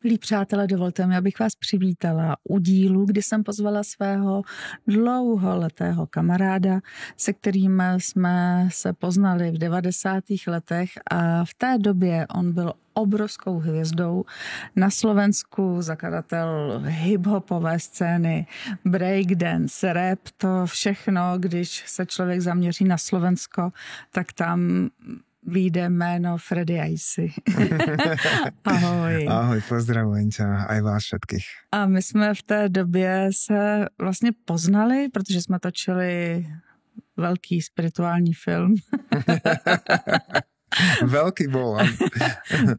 Milí přátelé, dovolte mi, abych vás přivítala u dílu, kdy jsem pozvala svého dlouholetého kamaráda, se kterým jsme se poznali v 90. letech a v té době on byl obrovskou hvězdou na Slovensku, zakladatel hip-hopové scény, breakdance, rap, to všechno, když se člověk zaměří na Slovensko, tak tam vyjde jméno Freddy Icy. Ahoj. Ahoj, pozdravujem ťa, aj vás všetkých. A my jsme v té době se vlastně poznali, protože jsme točili velký spirituální film. Velký bol.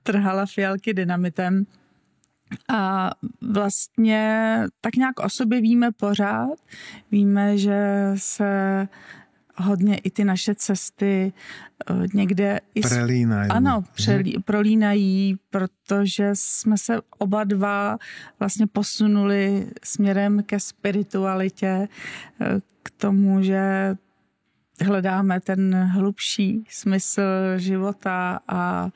Trhala fialky dynamitem. A vlastně tak nějak o sobě víme pořád. Víme, že se hodně i ty naše cesty někde prelínají. Ano, prolínají, protože jsme se oba dva vlastně posunuli směrem ke spiritualitě, k tomu, že hledáme ten hlubší smysl života a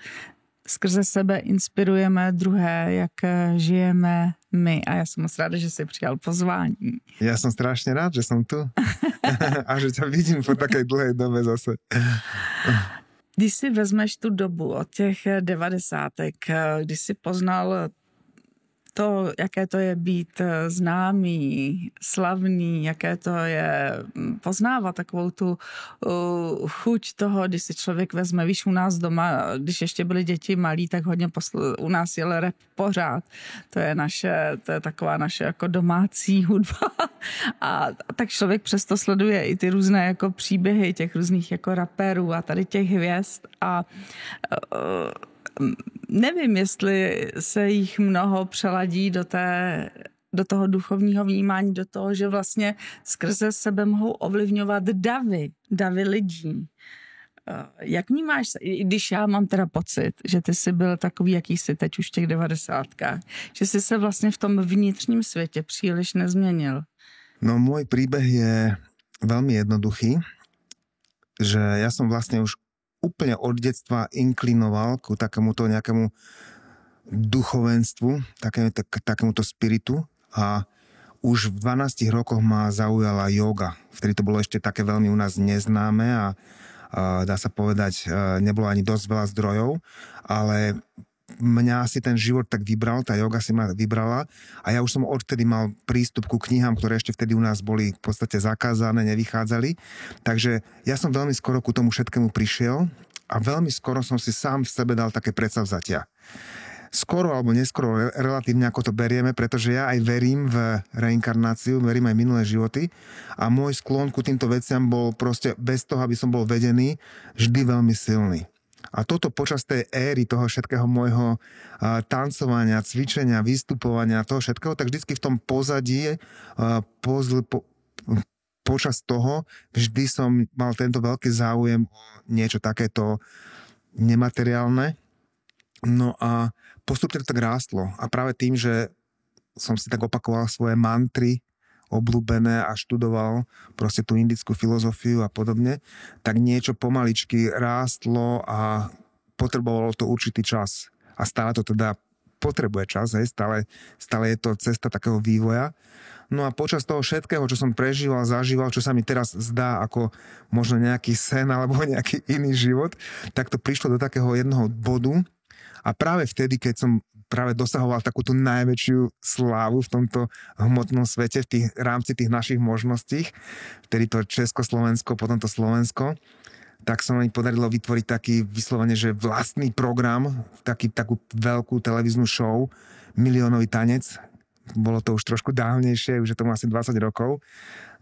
skrze sebe inspirujeme druhé, jak žijeme my. A ja som moc ráda, že si přijal pozvání. Ja som strašne rád, že som tu. A že ťa vidím po takej dlhej dobe zase. Když si vezmeš tu dobu od těch 90, když si poznal to, jaké to je být známý, slavný, jaké to je poznávat takovou tu chuť toho, když si člověk vezme, víš, u nás doma, když ještě byly děti malí, tak hodně u nás jel rap pořád. To je taková naše jako domácí hudba. A tak člověk přesto sleduje i ty různé jako příběhy těch různých jako rapérů a tady těch hvězd a nevím, jestli se jich mnoho přeladí do toho duchovního vnímání, do toho, že vlastně skrze sebe mohou ovlivňovat davy lidí. Jak vnímáš se, i když já mám teda pocit, že ty jsi byl takový, jaký jsi teď už v těch 90kách, že jsi se vlastně v tom vnitřním světě příliš nezměnil? No môj príbeh je veľmi jednoduchý, že ja som vlastne už úplne od detstva inklinoval ku takémuto nejakému duchovenstvu, takémuto spiritu a už v 12 rokoch ma zaujala yoga. Vtedy to bolo ešte také veľmi u nás neznáme a dá sa povedať, nebolo ani dosť veľa zdrojov, ale mňa si ten život tak vybral, tá yoga si ma vybrala a ja už som odtedy mal prístup ku knihám, ktoré ešte vtedy u nás boli v podstate zakázané, nevychádzali. Takže ja som veľmi skoro ku tomu všetkému prišiel a veľmi skoro som si sám v sebe dal také predsavzatia. Skoro alebo neskoro, relatívne ako to berieme, pretože ja aj verím v reinkarnáciu, verím aj minulé životy a môj sklon ku týmto veciam bol proste bez toho, aby som bol vedený, vždy veľmi silný. A toto počas tej éry toho všetkého môjho tancovania, cvičenia, vystupovania, toho všetkého, tak vždycky v tom pozadí počas toho vždy som mal tento veľký záujem o niečo takéto nemateriálne. No a postupne to tak rástlo. A práve tým, že som si tak opakoval svoje mantry obľúbené a študoval proste tú indickú filozofiu a podobne, tak niečo pomaličky rástlo a potrebovalo to určitý čas. A stále to teda potrebuje čas, stále je to cesta takého vývoja. No a počas toho všetkého, čo som prežíval, zažíval, čo sa mi teraz zdá ako možno nejaký sen alebo nejaký iný život, tak to prišlo do takého jednoho bodu a práve vtedy, keď som práve dosahoval takú tú najväčšiu slávu v tomto hmotnom svete, v rámci tých našich možností, vtedy to Československo, potom to Slovensko, tak sa mi podarilo vytvoriť taký vyslovene, že vlastný program, takú veľkú televíznu show, Miliónový tanec. Bolo to už trošku dávnejšie, už je tomu asi 20 rokov.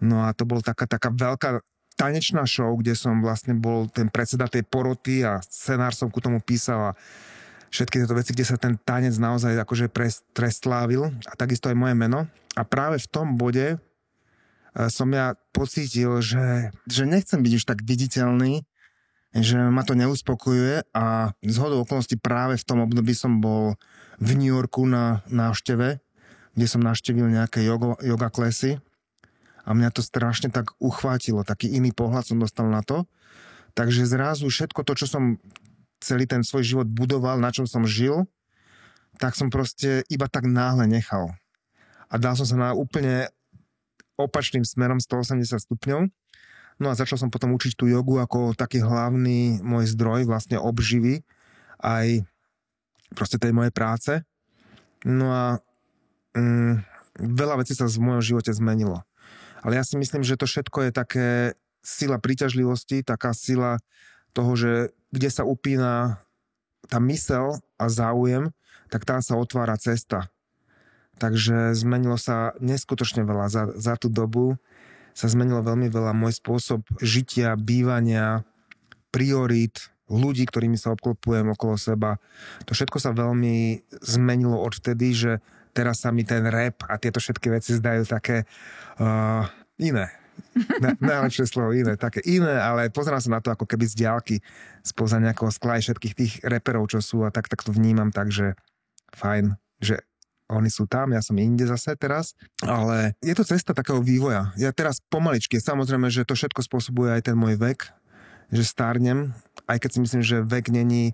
No a to bolo taká veľká tanečná show, kde som vlastne bol ten predseda tej poroty a scenár som ku tomu písal a všetky tieto veci, kde sa ten tanec naozaj akože preslávil a takisto aj moje meno. A práve v tom bode som ja pocítil, že nechcem byť už tak viditeľný, že ma to neuspokojuje a zhodou okolností práve v tom období som bol v New Yorku na návšteve, kde som navštívil nejaké yoga klesy a mňa to strašne tak uchvátilo, taký iný pohľad som dostal na to. Takže zrazu všetko to, čo som celý ten svoj život budoval, na čom som žil, tak som proste iba tak náhle nechal. A dal som sa na úplne opačným smerom 180 stupňov. No a začal som potom učiť tú jogu ako taký hlavný môj zdroj vlastne obživy aj proste tej mojej práce. No a veľa vecí sa v mojom živote zmenilo. Ale ja si myslím, že to všetko je také sila príťažlivosti, taká sila toho, že kde sa upína tá myseľ a záujem, tak tam sa otvára cesta. Takže zmenilo sa neskutočne veľa. Za tú dobu sa zmenilo veľmi veľa. Môj spôsob žitia, bývania, priorít, ľudí, ktorými sa obklopujem okolo seba. To všetko sa veľmi zmenilo odvtedy, že teraz sa mi ten rap a tieto všetky veci zdajú také iné. Najlepšie slovo iné, také iné, ale pozerám sa na to ako keby z diaľky spoza nejakého skla všetkých tých reperov, čo sú a tak to vnímam, takže fajn, že oni sú tam, ja som inde zase teraz, ale je to cesta takého vývoja. Ja teraz pomaličky, samozrejme, že to všetko spôsobuje aj ten môj vek, že stárnem, aj keď si myslím, že vek není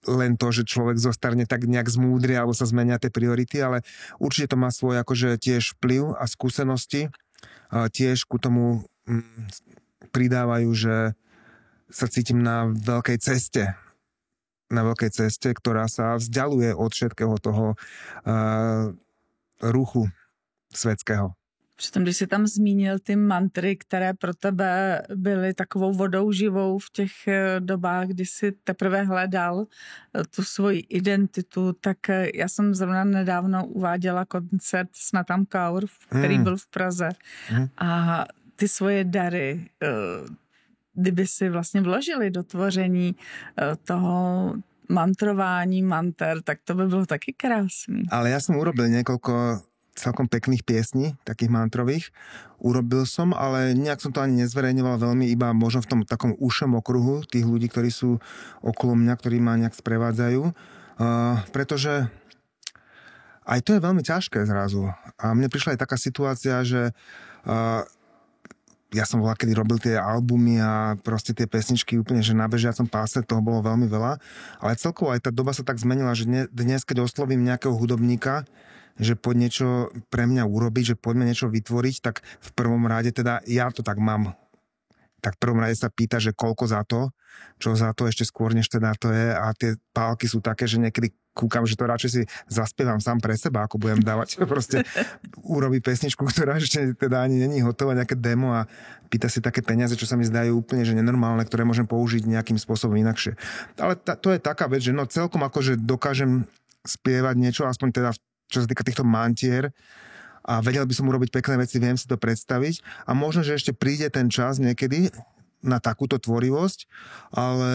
len to, že človek zostarne tak nejak zmúdri alebo sa zmenia tie priority, ale určite to má svoj akože tiež vplyv a skúsenosti. Tiež ku tomu pridávajú, že sa cítim na veľkej ceste, ktorá sa vzdialuje od všetkého toho ruchu světského. Přitom, když jsi tam zmínil ty mantry, které pro tebe byly takovou vodou živou v těch dobách, kdy jsi teprve hledal tu svoji identitu, tak já jsem zrovna nedávno uváděla koncert s Natam Kaur, který byl v Praze. A ty svoje dary, kdyby si vlastně vložili do tvoření toho mantrování, manter, tak to by bylo taky krásný. Ale ja som urobil niekoľko celkom pekných piesní, takých mantrových. Urobil som, ale nejak som to ani nezverejňoval veľmi, iba možno v tom takom ušom okruhu tých ľudí, ktorí sú okolo mňa, ktorí ma nejak sprevádzajú. Pretože aj to je veľmi ťažké zrazu. A mne prišla aj taká situácia, že ja som kedy robil tie albumy a proste tie pesničky úplne, že na bežiacom páse, toho bolo veľmi veľa. Ale celkovo aj tá doba sa tak zmenila, že dnes, keď oslovím nejakého hudobníka, že poď niečo pre mňa urobiť, že poďme niečo vytvoriť, tak v prvom rade teda ja to tak mám. Tak v prvom rade sa pýta, že koľko za to, čo za to ešte skôr, než teda to je a tie pálky sú také, že niekedy kúkam, že to radšej si zaspievam sám pre seba, ako budem dávať proste urobiť pesničku, ktorá ešte teda ani není hotová, nejaké demo a pýta si také peniaze, čo sa mi zdajú úplne že nenormálne, ktoré môžem použiť nejakým spôsobom inakšie. Ale to je taká vec, že no celkom akože dokážem spievať niečo, aspoň teda čo sa týka týchto mantier a vedel by som urobiť pekné veci, viem si to predstaviť a možno, že ešte príde ten čas niekedy na takúto tvorivosť, ale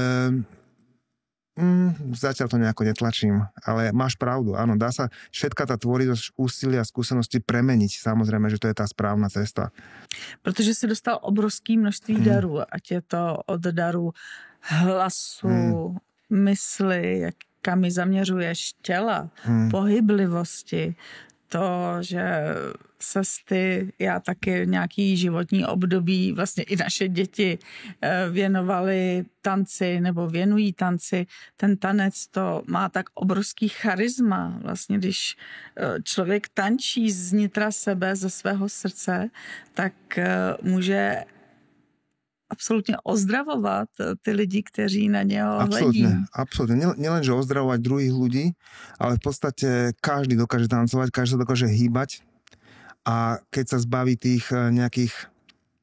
zatiaľ to nejako netlačím, ale máš pravdu, áno, dá sa všetka tá tvorivosť, úsilia a skúsenosti premeniť, samozrejme, že to je tá správna cesta. Protože si dostal obrovský množství darů, ať je to od daru hlasu, mysli, kam zaměřuješ, těla, pohyblivosti, to, že ty, já taky nějaký životní období, vlastně i naše děti věnovali tanci nebo věnují tanci. Ten tanec to má tak obrovský charisma. Vlastně, když člověk tančí znitra sebe, ze svého srdce, tak může absolútne ozdravovať tí lidi, kteří na neho hledí. Absolútne. Nielen, že ozdravovať druhých ľudí, ale v podstate každý dokáže tancovať, každý dokáže hýbať a keď sa zbaví tých nejakých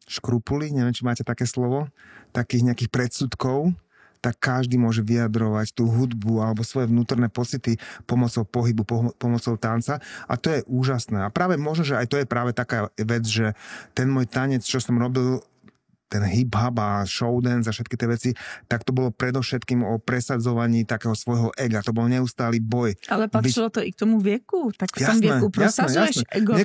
škrupulí, neviem, či máte také slovo, takých nejakých predsudkov, tak každý môže vyjadrovať tú hudbu alebo svoje vnútorné pocity pomocou pohybu, pomocou tanca a to je úžasné. A práve možno, že aj to je práve taká vec, že ten môj tanec, čo som robil, ten hip-hop a showdance a všetky tie veci, tak to bolo predovšetkým o presadzovaní takého svojho ega. To bol neustály boj. Ale patřilo to i k tomu věku. Tak v tom věku prosazuješ ego.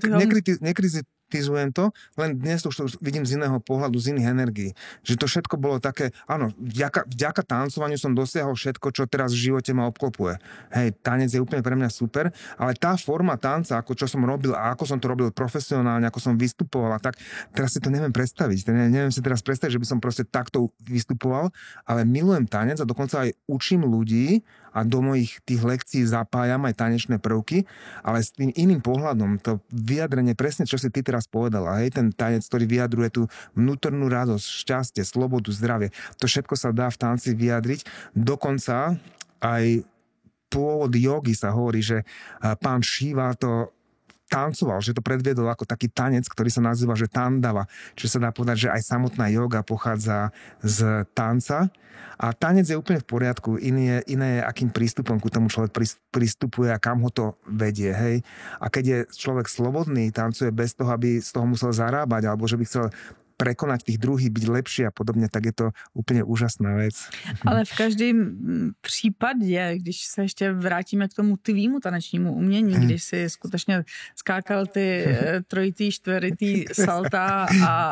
nekritizujem to, len dnes už to vidím z iného pohľadu, z iných energií. Že to všetko bolo také, áno, vďaka tancovaniu som dosiahol všetko, čo teraz v živote ma obklopuje. Hej, tanec je úplne pre mňa super, ale tá forma tanca, ako čo som robil a ako som to robil profesionálne, ako som vystupoval a tak, teraz si to neviem predstaviť. Neviem si teraz predstaviť, že by som proste takto vystupoval, ale milujem tanec a dokonca aj učím ľudí a do mojich tých lekcií zapájam aj tanečné prvky, ale s tým iným pohľadom, to vyjadrenie presne, čo si ty teraz povedala, hej, ten tanec, ktorý vyjadruje tú vnútornú radosť, šťastie, slobodu, zdravie, to všetko sa dá v tanci vyjadriť. Dokonca aj pôvod jogy sa hovorí, že pán Šiva to tancoval, že to predviedol ako taký tanec, ktorý sa nazýva, že tandava. Čiže sa dá povedať, že aj samotná joga pochádza z tanca. A tanec je úplne v poriadku. Iné je, akým prístupom ku tomu človek pristupuje a kam ho to vedie. Hej? A keď je človek slobodný, tancuje bez toho, aby z toho musel zarábať, alebo že by chcel prekonať tých druhých, byť lepší a podobně, tak je to úplně úžasná věc. Ale v každém případě, když se ještě vrátíme k tomu tvýmu tanečnímu umění, když si skutečně skákal ty trojitý, čtveritý salta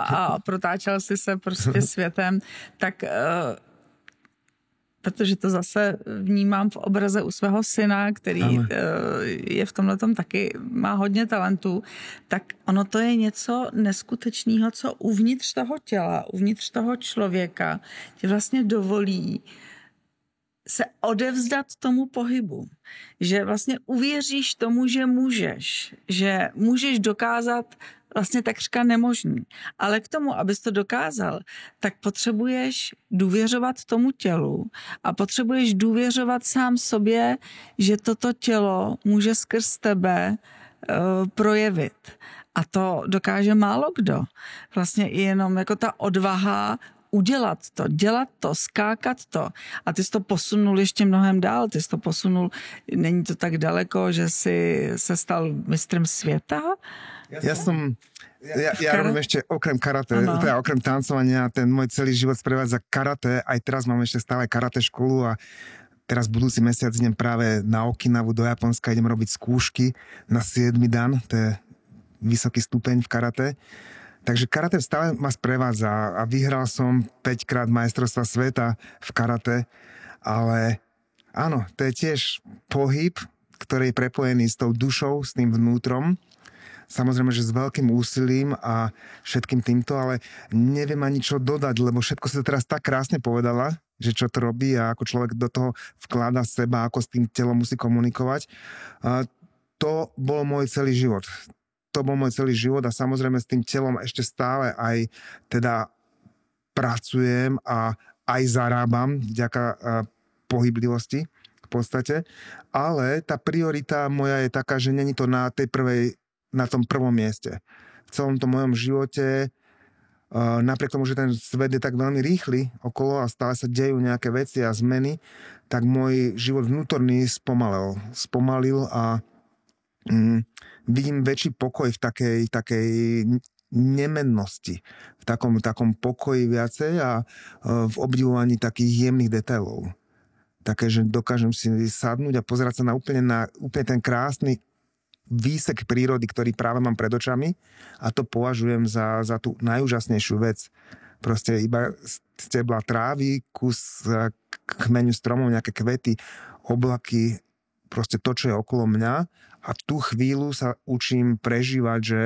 a protáčel si se prostě světem, tak protože to zase vnímám v obraze u svého syna, který je v tomhletom taky, má hodně talentů, tak ono to je něco neskutečného, co uvnitř toho těla, uvnitř toho člověka ti vlastně dovolí se odevzdat tomu pohybu. Že vlastně uvěříš tomu, že můžeš dokázat vlastně takřka nemožný. Ale k tomu, abys to dokázal, tak potřebuješ důvěřovat tomu tělu a potřebuješ důvěřovat sám sobě, že toto tělo může skrz tebe projevit. A to dokáže málo kdo. Vlastně i jenom jako ta odvaha udělat to, dělat to, skákat to. A ty jsi to posunul ještě mnohem dál. Ty jsi to posunul, není to tak daleko, že jsi se stal mistrem světa? Ja robím ešte okrem karate, teda okrem tancovania, ten môj celý život sprevádza karate. Aj teraz mám ešte stále karate školu a teraz budúci mesiac idem práve na Okinawu do Japonska, idem robiť skúšky na 7. dan, to je vysoký stupeň v karate. Takže karate stále ma sprevádza a vyhral som 5-krát majstrovstva sveta v karate, ale áno, to je tiež pohyb, ktorý je prepojený s tou dušou, s tým vnútrom. Samozrejme, že s veľkým úsilím a všetkým týmto, ale neviem ani čo dodať, lebo všetko si to teraz tak krásne povedala, že čo to robí a ako človek do toho vklada seba, ako s tým telom musí komunikovať. To bol môj celý život. To bol môj celý život a samozrejme s tým telom ešte stále aj teda pracujem a aj zarábam vďaka pohyblivosti v podstate, ale tá priorita moja je taká, že není to na tom prvom mieste. V celom tom mojom živote, napriek tomu, že ten svet je tak veľmi rýchly okolo a stále sa dejú nejaké veci a zmeny, tak môj život vnútorný spomalil a vidím väčší pokoj v takej nemennosti, v takom pokoji viacej a v obdivovaní takých jemných detailov. Také, že dokážem si sadnúť a pozerať sa na úplne ten krásny výsek prírody, ktorý práve mám pred očami a to považujem za tú najúžasnejšiu vec. Proste iba stebla trávy, kus kmeňu stromov, nejaké kvety, oblaky, proste to, čo je okolo mňa a v tú chvíľu sa učím prežívať, že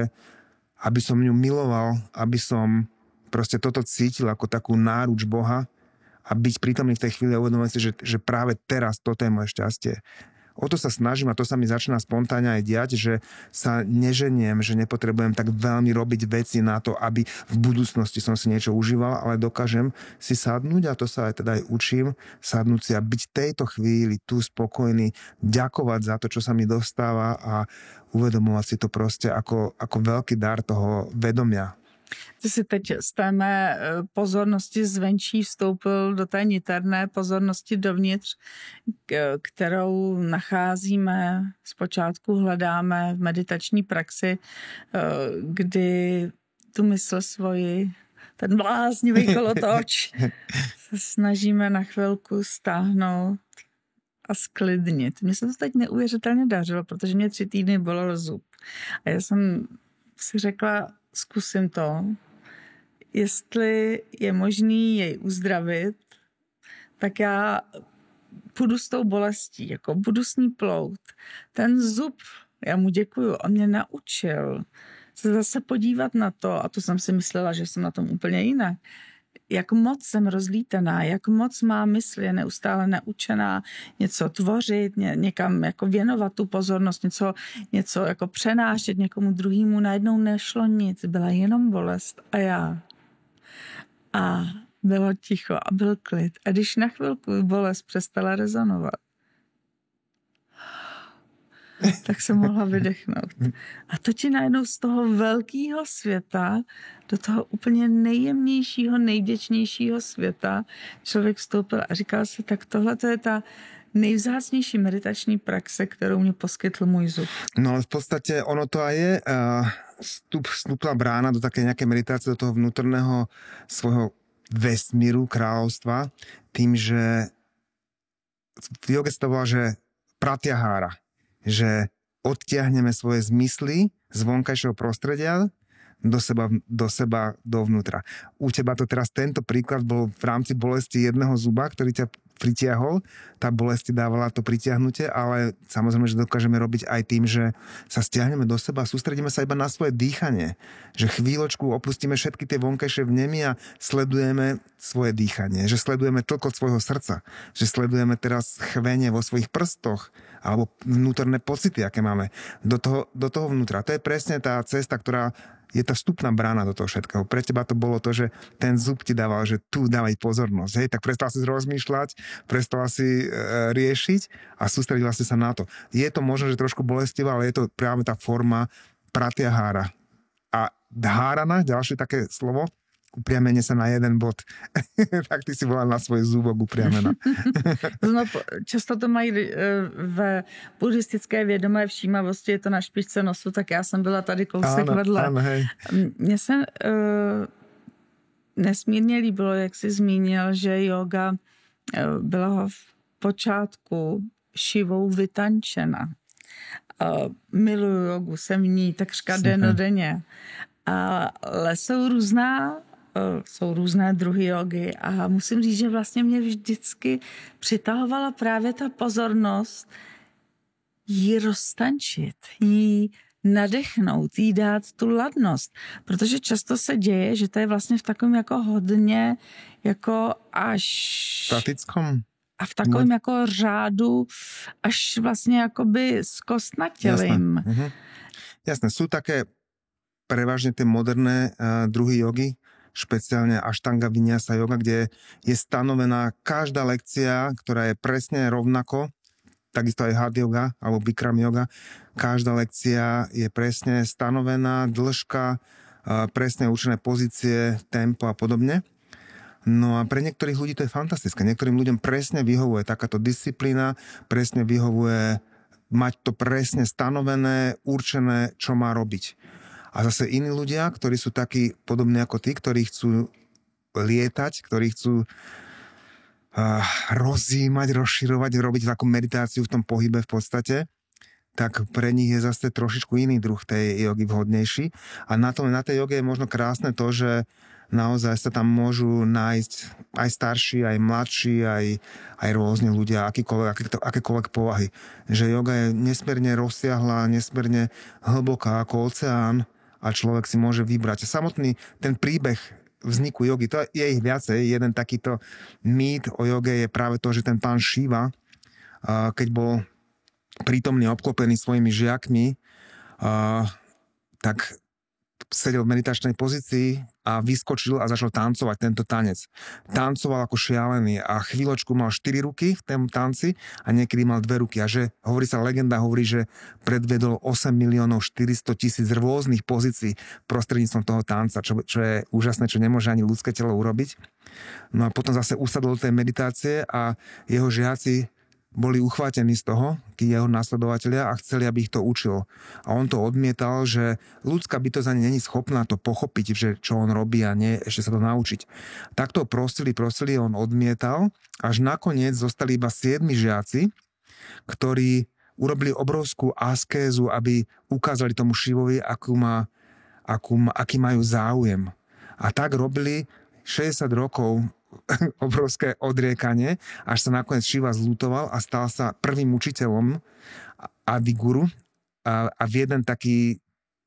aby som ju miloval, aby som proste toto cítil ako takú náruč Boha a byť prítomný v tej chvíli a uvedomovať si, že práve teraz toto je moje šťastie. O to sa snažím a to sa mi začína spontánne aj diať, že sa neženiem, že nepotrebujem tak veľmi robiť veci na to, aby v budúcnosti som si niečo užíval, ale dokážem si sadnúť a to sa aj teda aj učím, sadnúť si a byť v tejto chvíli tu spokojný, ďakovať za to, čo sa mi dostáva a uvedomovať si to proste ako veľký dar toho vedomia. Ty si teď z té mé pozornosti zvenčí vstoupil do té niterné pozornosti dovnitř, kterou nacházíme, zpočátku hledáme v meditační praxi, kdy tu mysl svoji, ten bláznivý kolotoč, se snažíme na chvilku stáhnout a sklidnit. Mně se to teď neuvěřitelně dařilo, protože mě 3 týdny bolel zub. A já jsem si řekla, zkusím to. Jestli je možný jej uzdravit, tak já půjdu s tou bolestí, jako budu s ní plout. Ten zub, já mu děkuju, on mě naučil se zase podívat na to, a to jsem si myslela, že jsem na tom úplně jinak, jak moc jsem rozlítaná, jak moc má mysl, je neustále naučená něco tvořit, někam jako věnovat tu pozornost, něco jako přenášet někomu druhému. Najednou nešlo nic, byla jenom bolest a já. A bylo ticho a byl klid. A když na chvilku bolest přestala rezonovat, tak jsem mohla vydechnout. A to ti najednou z toho velkého světa do toho úplně nejjemnějšího, nejvděčnějšího světa člověk vstoupil a říkal si, tak tohle to je ta nejvzácnější meditační praxe, kterou mě poskytl můj zub. No v podstate ono to aj je vstupná brána do také nejakej meditácie, do toho vnútorného svojho vesmíru, kráľovstva, tým, že v joge sa to volá, že pratyahára, že odtiahneme svoje zmysly z vonkajšieho prostredia do seba, dovnútra. U teba to teraz tento príklad bol v rámci bolesti jedného zuba, ktorý ťa pritiahol. Tá bolesť dávala to pritiahnutie, ale samozrejme, že dokážeme robiť aj tým, že sa stiahneme do seba a sústredíme sa iba na svoje dýchanie. Že chvíľočku opustíme všetky tie vonkajšie vnemy a sledujeme svoje dýchanie. Že sledujeme tlkot svojho srdca. Že sledujeme teraz chvenie vo svojich prstoch alebo vnútorné pocity, aké máme. Do toho vnútra. To je presne tá cesta, ktorá je tá vstupná brána do toho všetkého. Pre teba to bolo to, že ten zub ti dával, že tu dávaj pozornosť. Hej? Tak prestala si rozmýšľať, prestala si riešiť a sústredila si sa na to. Je to možno, že trošku bolestivé, ale je to práve tá forma pratyahára. A dhárana, ďalšie také slovo, upriamenie sa na jeden bod. Tak ty si bola na svoj zúbok upriamená. No, často to mají v buddhistické vědomé všímavosti, je to na špičce nosu, tak já jsem byla tady kousek vedle. Mně se nesmírně líbilo, jak jsi zmínil, že yoga byla v počátku Šivou vytančena. Miluju jogu, jsem v ní takřka dennodenně. Ale jsou různé druhy jogy a musím říct, že vlastně mě vždycky přitahovala právě ta pozornost jí roztančit, jí nadechnout, jí dát tu ladnost. Protože často se děje, že to je vlastně v takovém jako hodně jako až... statickom. A v takovém jako řádu až vlastně jakoby skostnatělým. Jasné. Jasné, sú také prevažne tie moderné druhy jogy, špeciálne Ashtanga Vinyasa yoga, kde je stanovená každá lekcia, ktorá je presne rovnako, takisto aj Hatha yoga alebo Bikram yoga. Každá lekcia je presne stanovená, dĺžka, presne určené pozície, tempo a podobne. No a pre niektorých ľudí to je fantastické. Niektorým ľuďom presne vyhovuje takáto disciplína, presne vyhovuje mať to presne stanovené, určené, čo má robiť. A zase iní ľudia, ktorí sú takí podobní ako ty, ktorí chcú lietať, ktorí chcú rozjímať, rozširovať, robiť takú meditáciu v tom pohybe v podstate, tak pre nich je zase trošičku iný druh tej jogy vhodnejší. A na tej joge je možno krásne to, že naozaj sa tam môžu nájsť aj starší, aj mladší, aj rôzne ľudia, akékoľvek povahy. Že joga je nesmierne rozsiahla, nesmierne hlboká ako oceán a človek si môže vybrať. Samotný ten príbeh vzniku jogy, to je ich viacej. Jeden takýto mýt o joge je práve to, že ten pán Šiva, keď bol prítomne obklopený svojimi žiakmi, tak sedel v meditačnej pozícii a vyskočil a začal tancovať tento tanec. Tancoval ako šialený a chvíľočku mal 4 ruky v tom tanci a niekedy mal 2 ruky. A že legenda hovorí, že predvedol 8 400 000 rôznych pozícií prostredníctvom toho tanca, čo je úžasné, čo nemôže ani ľudské telo urobiť. No a potom zase usadol do tej meditácie a jeho žiaci boli uchvátení z toho, tí jeho nasledovatelia, a chceli, aby ich to učil. A on to odmietal, že ľudská bytosť ani není schopná to pochopiť, že čo on robí a nie ešte sa to naučiť. Takto prosili, on odmietal, až nakoniec zostali iba 7 žiaci, ktorí urobili obrovskú askézu, aby ukázali tomu Šivovi, aký majú záujem. A tak robili 60 rokov obrovské odriekanie, až sa nakoniec Šiva zľutoval a stal sa prvým učiteľom Adiguru a v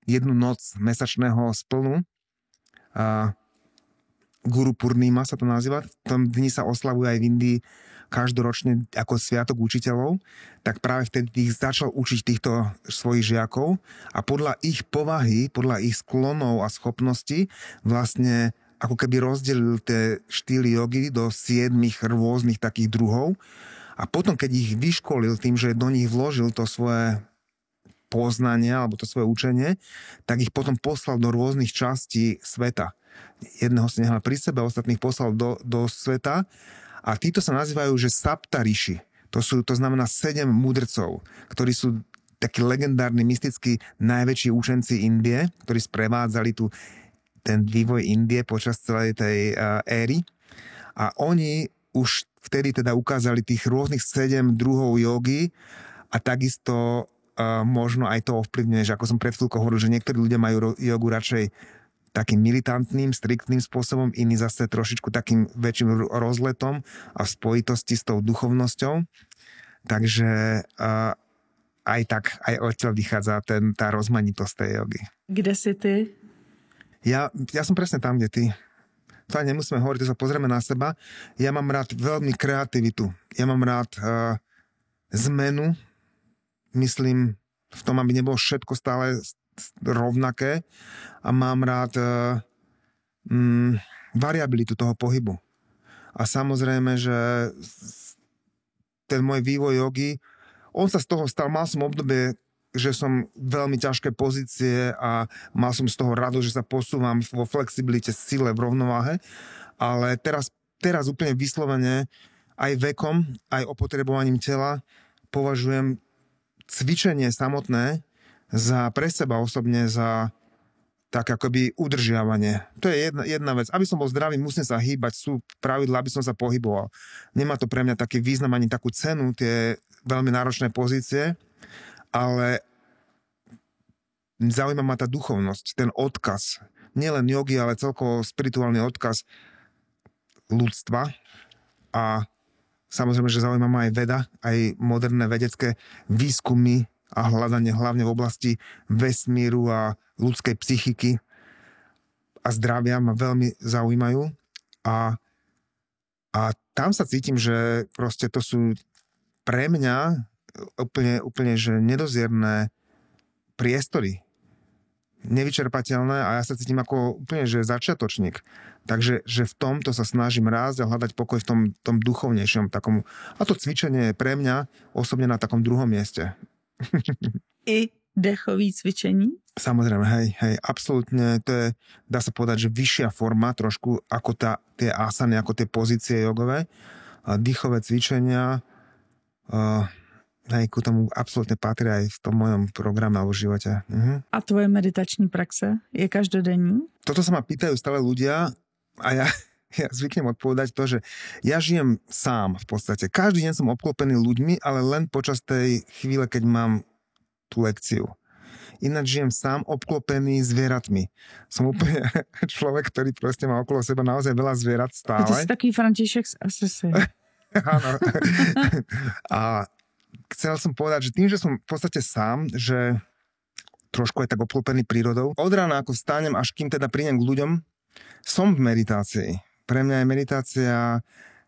jednu noc mesačného splnu Guru Purnima sa to nazýva, v tom dni sa oslavuje aj v Indii každoročne ako sviatok učiteľov, tak práve vtedy ich začal učiť týchto svojich žiakov a podľa ich povahy, podľa ich sklonov a schopností vlastne ako keby rozdelil tie štýly jogy do 7 rôznych takých druhov a potom, keď ich vyškolil tým, že do nich vložil to svoje poznanie alebo to svoje učenie, tak ich potom poslal do rôznych častí sveta. Jedného si nehal pri sebe, ostatných poslal do sveta a títo sa nazývajú, že Saptariši. To znamená 7 mudrcov, ktorí sú takí legendárni, mystickí najväčší učenci Indie, ktorí sprevádzali ten vývoj Indie počas celej tej éry. A oni už vtedy teda ukázali tých rôznych 7 druhov jogy a takisto možno aj to ovplyvňuje, že ako som pred chvíľkou hovoril, že niektorí ľudia majú jogu radšej takým militantným, striktným spôsobom, iní zase trošičku takým väčším rozletom a v spojitosti s tou duchovnosťou. Takže aj odtiaľ vychádza tá rozmanitosť tej jogy. Kde si ty? Ja som presne tam, kde ty. To aj nemusíme hovoriť, to sa pozrieme na seba. Ja mám rád veľmi kreativitu. Ja mám rád zmenu. Myslím, v tom, aby nebolo všetko stále rovnaké a mám rád variabilitu toho pohybu. A samozrejme, že ten môj vývoj jogy, on sa z toho stal, mal som obdobie, že som veľmi ťažké pozície a mal som z toho radosť, že sa posúvam vo flexibilite, sile, v rovnováhe, ale teraz úplne vyslovene aj vekom, aj opotrebovaním tela považujem cvičenie samotné pre seba osobne za tak akoby udržiavanie. To je jedna vec. Aby som bol zdravý, musím sa hýbať, sú pravidlá, aby som sa pohyboval. Nemá to pre mňa taký význam ani takú cenu, tie veľmi náročné pozície, ale zaujíma ma tá duchovnosť, ten odkaz. Nielen jogy, ale celkovo spirituálny odkaz ľudstva a samozrejme, že zaujíma ma aj veda, aj moderné vedecké výskumy a hľadanie hlavne v oblasti vesmíru a ľudskej psychiky a zdravia ma veľmi zaujímajú a tam sa cítim, že proste to sú pre mňa úplne že nedozierne priestory, nevyčerpateľné a ja sa cítim ako úplne že začiatočník. Takže že v tomto sa snažím rásť a hľadať pokoj v tom duchovnejšom takom. A to cvičenie je pre mňa osobne na takom druhom mieste. I dechový cvičení? Samozrejme, hej, absolútne, to je, dá sa povedať, že vyššia forma trošku ako tie asany, ako tie pozície jogové. A dýchové cvičenia, ku tomu absolútne patrí aj v tom mojom programe alebo živote. A tvoje meditační praxe je každodenní? Toto sa ma pýtajú stále ľudia a ja zvyknem odpovedať to, že ja žijem sám v podstate. Každý deň som obklopený ľuďmi, ale len počas tej chvíle, keď mám tú lekciu. Ináč žijem sám obklopený zvieratmi. Som úplne človek, ktorý proste má okolo seba naozaj veľa zvierat stále. Ty si taký František z Asisi. Áno. A chcel som povedať, že tým, že som v podstate sám, že trošku aj tak obklopený prírodou, od rána ako vstanem, až kým teda prídem k ľuďom, som v meditácii. Pre mňa je meditácia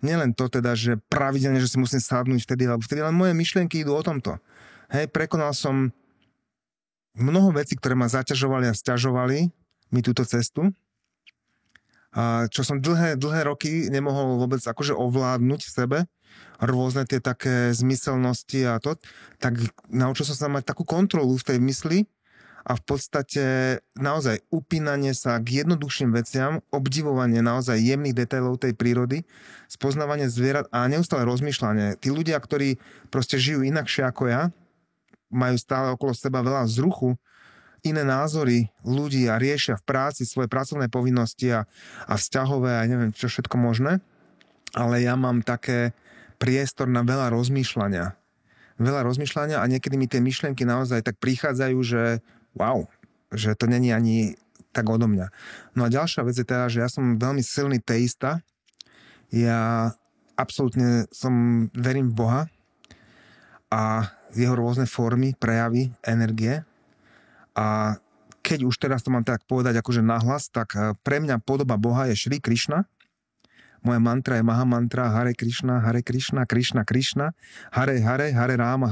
nielen to teda, že pravidelne, že si musím sadnúť vtedy, alebo vtedy, len moje myšlienky idú o tomto. Hej, prekonal som mnoho vecí, ktoré ma zaťažovali a sťažovali mi túto cestu. A čo som dlhé roky nemohol vôbec akože ovládnuť v sebe, rôzne tie také zmyselnosti a to, tak naučil som sa mať takú kontrolu v tej mysli a v podstate naozaj upínanie sa k jednoduchším veciam, obdivovanie naozaj jemných detailov tej prírody, spoznávanie zvierat a neustále rozmýšľanie. Tí ľudia, ktorí proste žijú inakšie ako ja, majú stále okolo seba veľa vzruchu, iné názory ľudí a riešia v práci svoje pracovné povinnosti a vzťahové a neviem čo všetko možné, ale ja mám také priestor na veľa rozmýšľania. A niekedy mi tie myšlienky naozaj tak prichádzajú, že wow, že to není ani tak odo mňa. No a ďalšia vec je teda, že ja som veľmi silný teista. Ja absolútne verím v Boha a jeho rôzne formy, prejavy, energie. A keď už teraz to mám tak povedať akože nahlas, tak pre mňa podoba Boha je Šri Krišna. Moja mantra je Maha mantra Hare Krišna, Krišna Krišna, Hare Hare, Hare Ráma,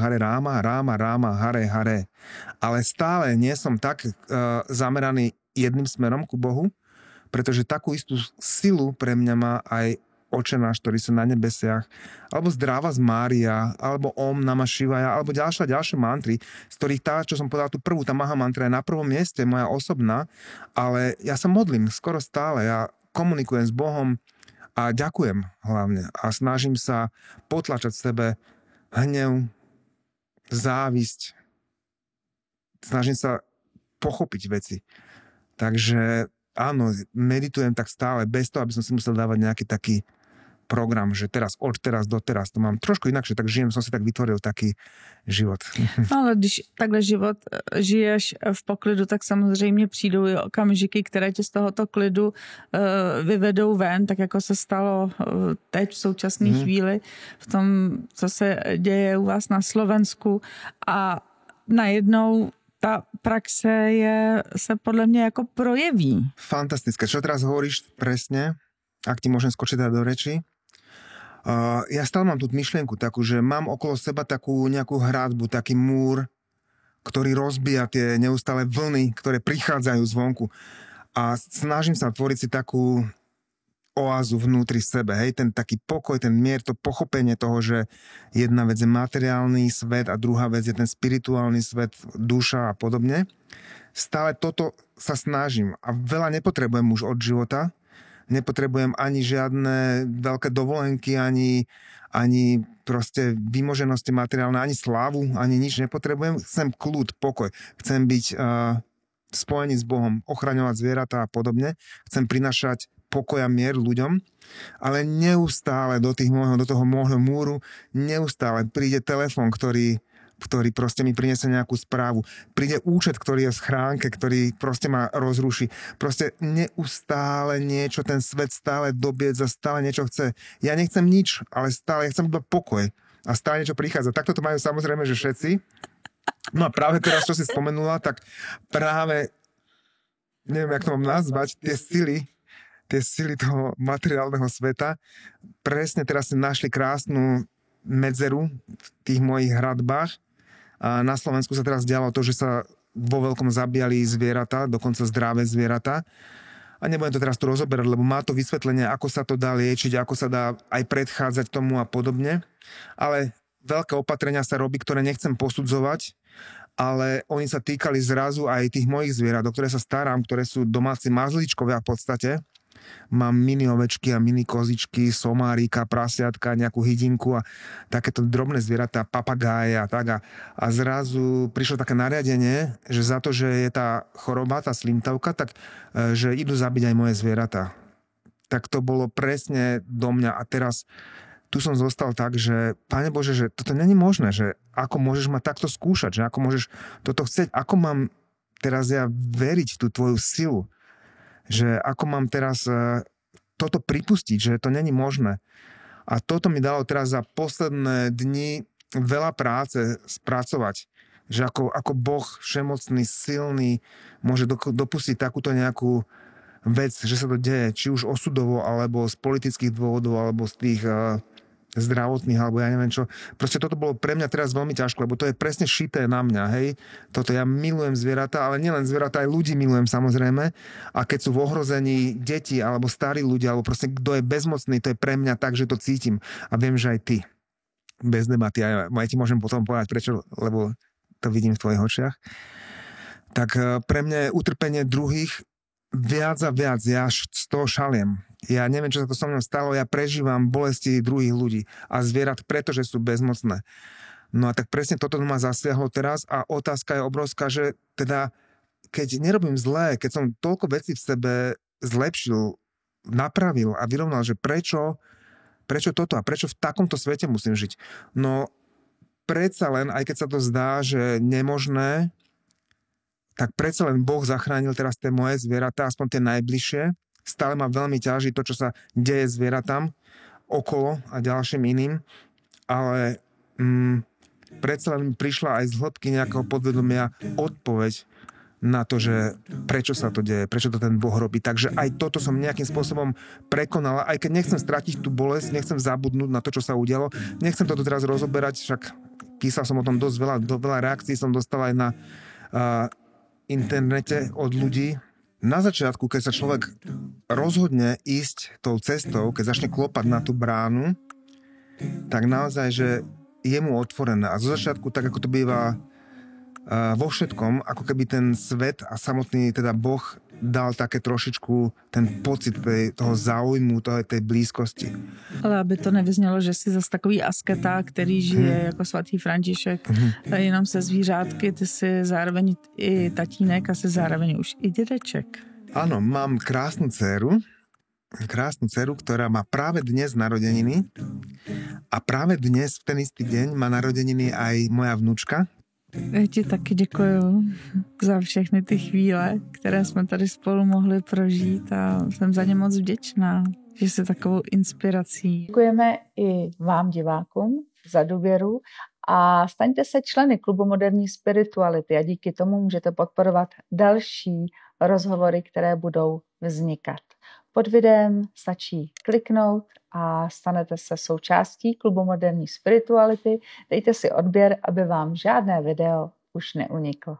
Ráma Ráma, Hare Hare. Ale stále nie som tak zameraný jedným smerom ku Bohu, pretože takú istú silu pre mňa má aj Oče náš, ktorý sú na nebesiach, alebo Zdráva z Mária, alebo Om Namah Shivaya, alebo ďalšie mantry, z ktorých tá, čo som povedal, tú prvú, tá Maha mantra je na prvom mieste, moja osobná, ale ja sa modlím skoro stále, ja komunikujem s Bohom a ďakujem hlavne a snažím sa potlačať v sebe hnev, závisť, snažím sa pochopiť veci. Takže áno, meditujem tak stále, bez toho, aby som si musel dávať nejaký taký program, že od teraz do teraz to mám trošku inakšie, tak žijem, som si tak vytvoril taký život. Ale když takhle život žiješ v poklidu, tak samozřejmě přijdou i okamžiky, které tě z tohoto klidu vyvedou ven, tak jako se stalo teď v současné chvíli, v tom, co se děje u vás na Slovensku a najednou tá praxe sa podľa mňa ako projeví. Fantastické. Čo teraz hovoríš presne, ak ti môžem skočiť do reči? Ja stále mám tú myšlienku takú, že mám okolo seba takú nejakú hradbu, taký múr, ktorý rozbíja tie neustále vlny, ktoré prichádzajú zvonku. A snažím sa tvoriť si takú oázu vnútri sebe, hej, ten taký pokoj, ten mier, to pochopenie toho, že jedna vec je materiálny svet a druhá vec je ten spirituálny svet, duša a podobne. Stále toto sa snažím a veľa nepotrebujem už od života, nepotrebujem ani žiadne veľké dovolenky, ani proste vymoženosti materiálne, ani slávu, ani nič nepotrebujem, chcem kľud, pokoj, chcem byť spojený s Bohom, ochraňovať zvieratá a podobne, chcem prinašať pokoj a mier ľuďom, ale neustále do toho môjho múru neustále príde telefon, ktorý proste mi priniesie nejakú správu. Príde účet, ktorý je v schránke, ktorý proste ma rozruší. Proste neustále niečo, ten svet stále dobiedza, stále niečo chce. Ja nechcem nič, ale stále ja chcem iba pokoj. A stále niečo prichádza. Takto to majú samozrejme, že všetci. No a práve teraz, čo si spomenula, tak práve neviem, jak to mám nazvať, tie sily toho materiálneho sveta presne teraz si našli krásnu medzeru v tých mojich hradbách. A na Slovensku sa teraz dialo to, že sa vo veľkom zabíjali zvieratá, dokonca zdravé zvieratá. A nebudem to teraz tu rozoberať, lebo má to vysvetlenie, ako sa to dá liečiť, ako sa dá aj predchádzať tomu a podobne. Ale veľké opatrenia sa robí, ktoré nechcem posudzovať, ale oni sa týkali zrazu aj tých mojich zvierat, o ktoré sa starám, ktoré sú domáci mazlíčkovia v podstate. Mám mini ovečky a mini kozičky, somárika, prasiatka, nejakú hydinku a takéto drobné zvieratá, papagáje a tak. A zrazu prišlo také nariadenie, že za to, že je tá choroba, tá slintavka, tak že idú zabiť aj moje zvieratá. Tak to bolo presne do mňa a teraz tu som zostal tak, že Pane Bože, že toto není možné, že ako môžeš ma takto skúšať, že ako môžeš toto chcieť, ako mám teraz ja veriť v tú tvoju silu, že ako mám teraz toto pripustiť, že to není možné. A toto mi dalo teraz za posledné dni veľa práce spracovať, že ako Boh všemocný, silný môže dopustiť takúto nejakú vec, že sa to deje, či už osudovo, alebo z politických dôvodov, alebo z tých zdravotných, alebo ja neviem čo. Proste toto bolo pre mňa teraz veľmi ťažko, lebo to je presne šité na mňa, hej. Toto ja milujem zvieratá, ale nielen zvieratá, aj ľudí milujem samozrejme. A keď sú v ohrození deti, alebo starí ľudia, alebo proste kto je bezmocný, to je pre mňa tak, že to cítim. A viem, že aj ty. Bez debaty. Ja ti môžem potom povedať prečo, lebo to vidím v tvojich očiach. Tak pre mňa je utrpenie druhých viac a viac. Ja z toho šaliem. Ja neviem, čo sa to so mnou stalo, ja prežívam bolesti druhých ľudí a zvierat, pretože sú bezmocné. No a tak presne toto ma zasiahlo teraz a otázka je obrovská, že teda keď nerobím zlé, keď som toľko vecí v sebe zlepšil, napravil a vyrovnal, že prečo toto a prečo v takomto svete musím žiť. No predsa len, aj keď sa to zdá, že nemožné, tak predsa len Boh zachránil teraz tie moje zvieratá, aspoň tie najbližšie. Stále ma veľmi ťaží to, čo sa deje zvieratám okolo a ďalším iným, ale predsa len prišla aj z hĺbky nejakého podvedomia odpoveď na to, že prečo sa to deje, prečo to ten Boh robí. Takže aj toto som nejakým spôsobom prekonala, aj keď nechcem stratiť tú bolesť, nechcem zabudnúť na to, čo sa udialo. Nechcem to teraz rozoberať, však písal som o tom dosť veľa reakcií som dostal aj na internete od ľudí. Na začiatku, keď sa človek rozhodne ísť tou cestou, keď začne klopať na tú bránu, tak naozaj, že je mu otvorené. A zo začiatku, tak ako to býva vo všetkom, ako keby ten svet a samotný teda Boh dal také trošičku ten pocit toho záujmu, tej blízkosti. Ale aby to nevyznělo, že jsi zase takový asketa, který žije jako svatý František jenom se zvířátky, ty jsi zároveň i tatínek a jsi zároveň už i dědeček. Áno, mám krásnu dceru, ktorá má práve dnes narodeniny a práve dnes v ten istý deň má narodeniny aj moja vnúčka. Já ti taky děkuju za všechny ty chvíle, které jsme tady spolu mohli prožít a jsem za ně moc vděčná, že jsi takovou inspirací. Děkujeme i vám divákům za důvěru a staňte se členy Klubu moderní spirituality a díky tomu můžete podporovat další rozhovory, které budou vznikat. Pod videem stačí kliknout a stanete se součástí Klubu moderní spirituality. Dejte si odběr, aby vám žádné video už neuniklo.